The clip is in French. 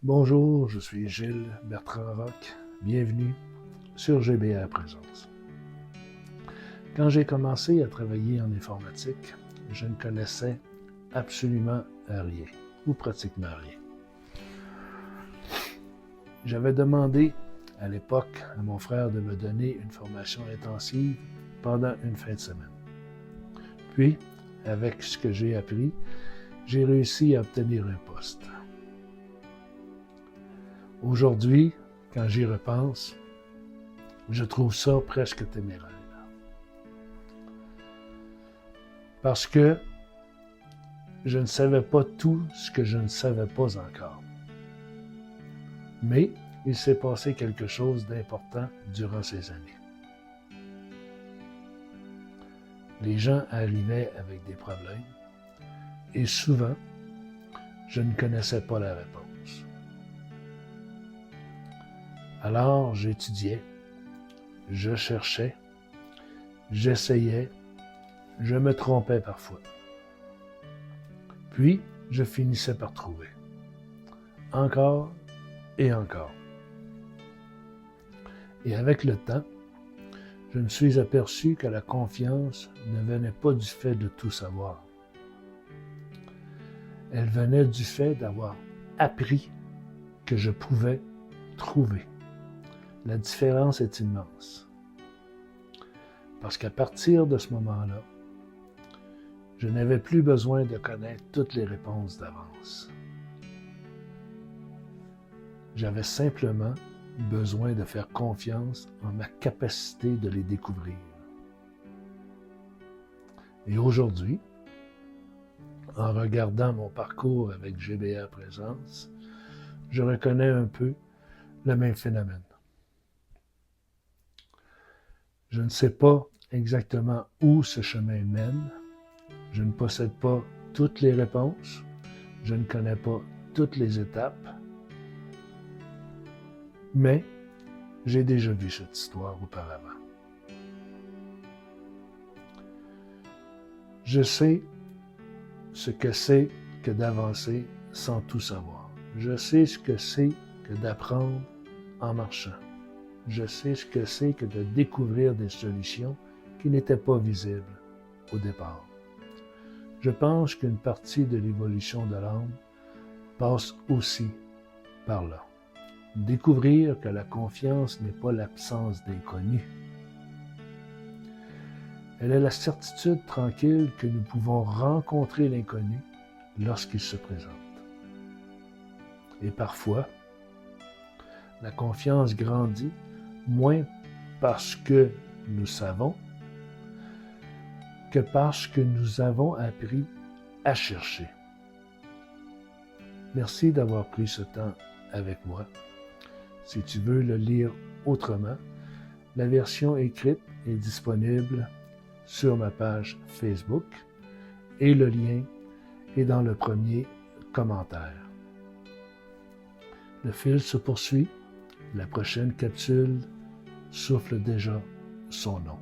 Bonjour, je suis Gilles Bertrand-Roch. Bienvenue sur GBR Présence. Quand j'ai commencé à travailler en informatique, je ne connaissais absolument rien, ou pratiquement rien. J'avais demandé à l'époque à mon frère de me donner une formation intensive pendant une fin de semaine. Puis, avec ce que j'ai appris, j'ai réussi à obtenir un poste. Aujourd'hui, quand j'y repense, je trouve ça presque téméraire. Parce que je ne savais pas tout ce que je ne savais pas encore. Mais il s'est passé quelque chose d'important durant ces années. Les gens arrivaient avec des problèmes et souvent, je ne connaissais pas la réponse. Alors, j'étudiais, je cherchais, j'essayais, je me trompais parfois. Puis, je finissais par trouver. Encore et encore. Et avec le temps, je me suis aperçu que la confiance ne venait pas du fait de tout savoir. Elle venait du fait d'avoir appris que je pouvais trouver. La différence est immense. Parce qu'à partir de ce moment-là, je n'avais plus besoin de connaître toutes les réponses d'avance. J'avais simplement besoin de faire confiance en ma capacité de les découvrir. Et aujourd'hui, en regardant mon parcours avec GBR Présence, je reconnais un peu le même phénomène. Je ne sais pas exactement où ce chemin mène. Je ne possède pas toutes les réponses. Je ne connais pas toutes les étapes. Mais j'ai déjà vu cette histoire auparavant. Je sais ce que c'est que d'avancer sans tout savoir. Je sais ce que c'est que d'apprendre en marchant. Je sais ce que c'est que de découvrir des solutions qui n'étaient pas visibles au départ. Je pense qu'une partie de l'évolution de l'âme passe aussi par là. Découvrir que la confiance n'est pas l'absence d'inconnu. Elle est la certitude tranquille que nous pouvons rencontrer l'inconnu lorsqu'il se présente. Et parfois, la confiance grandit moins parce que nous savons que parce que nous avons appris à chercher. Merci d'avoir pris ce temps avec moi. Si tu veux le lire autrement, la version écrite est disponible sur ma page Facebook et le lien est dans le premier commentaire. Le fil se poursuit. La prochaine capsule souffle déjà son nom.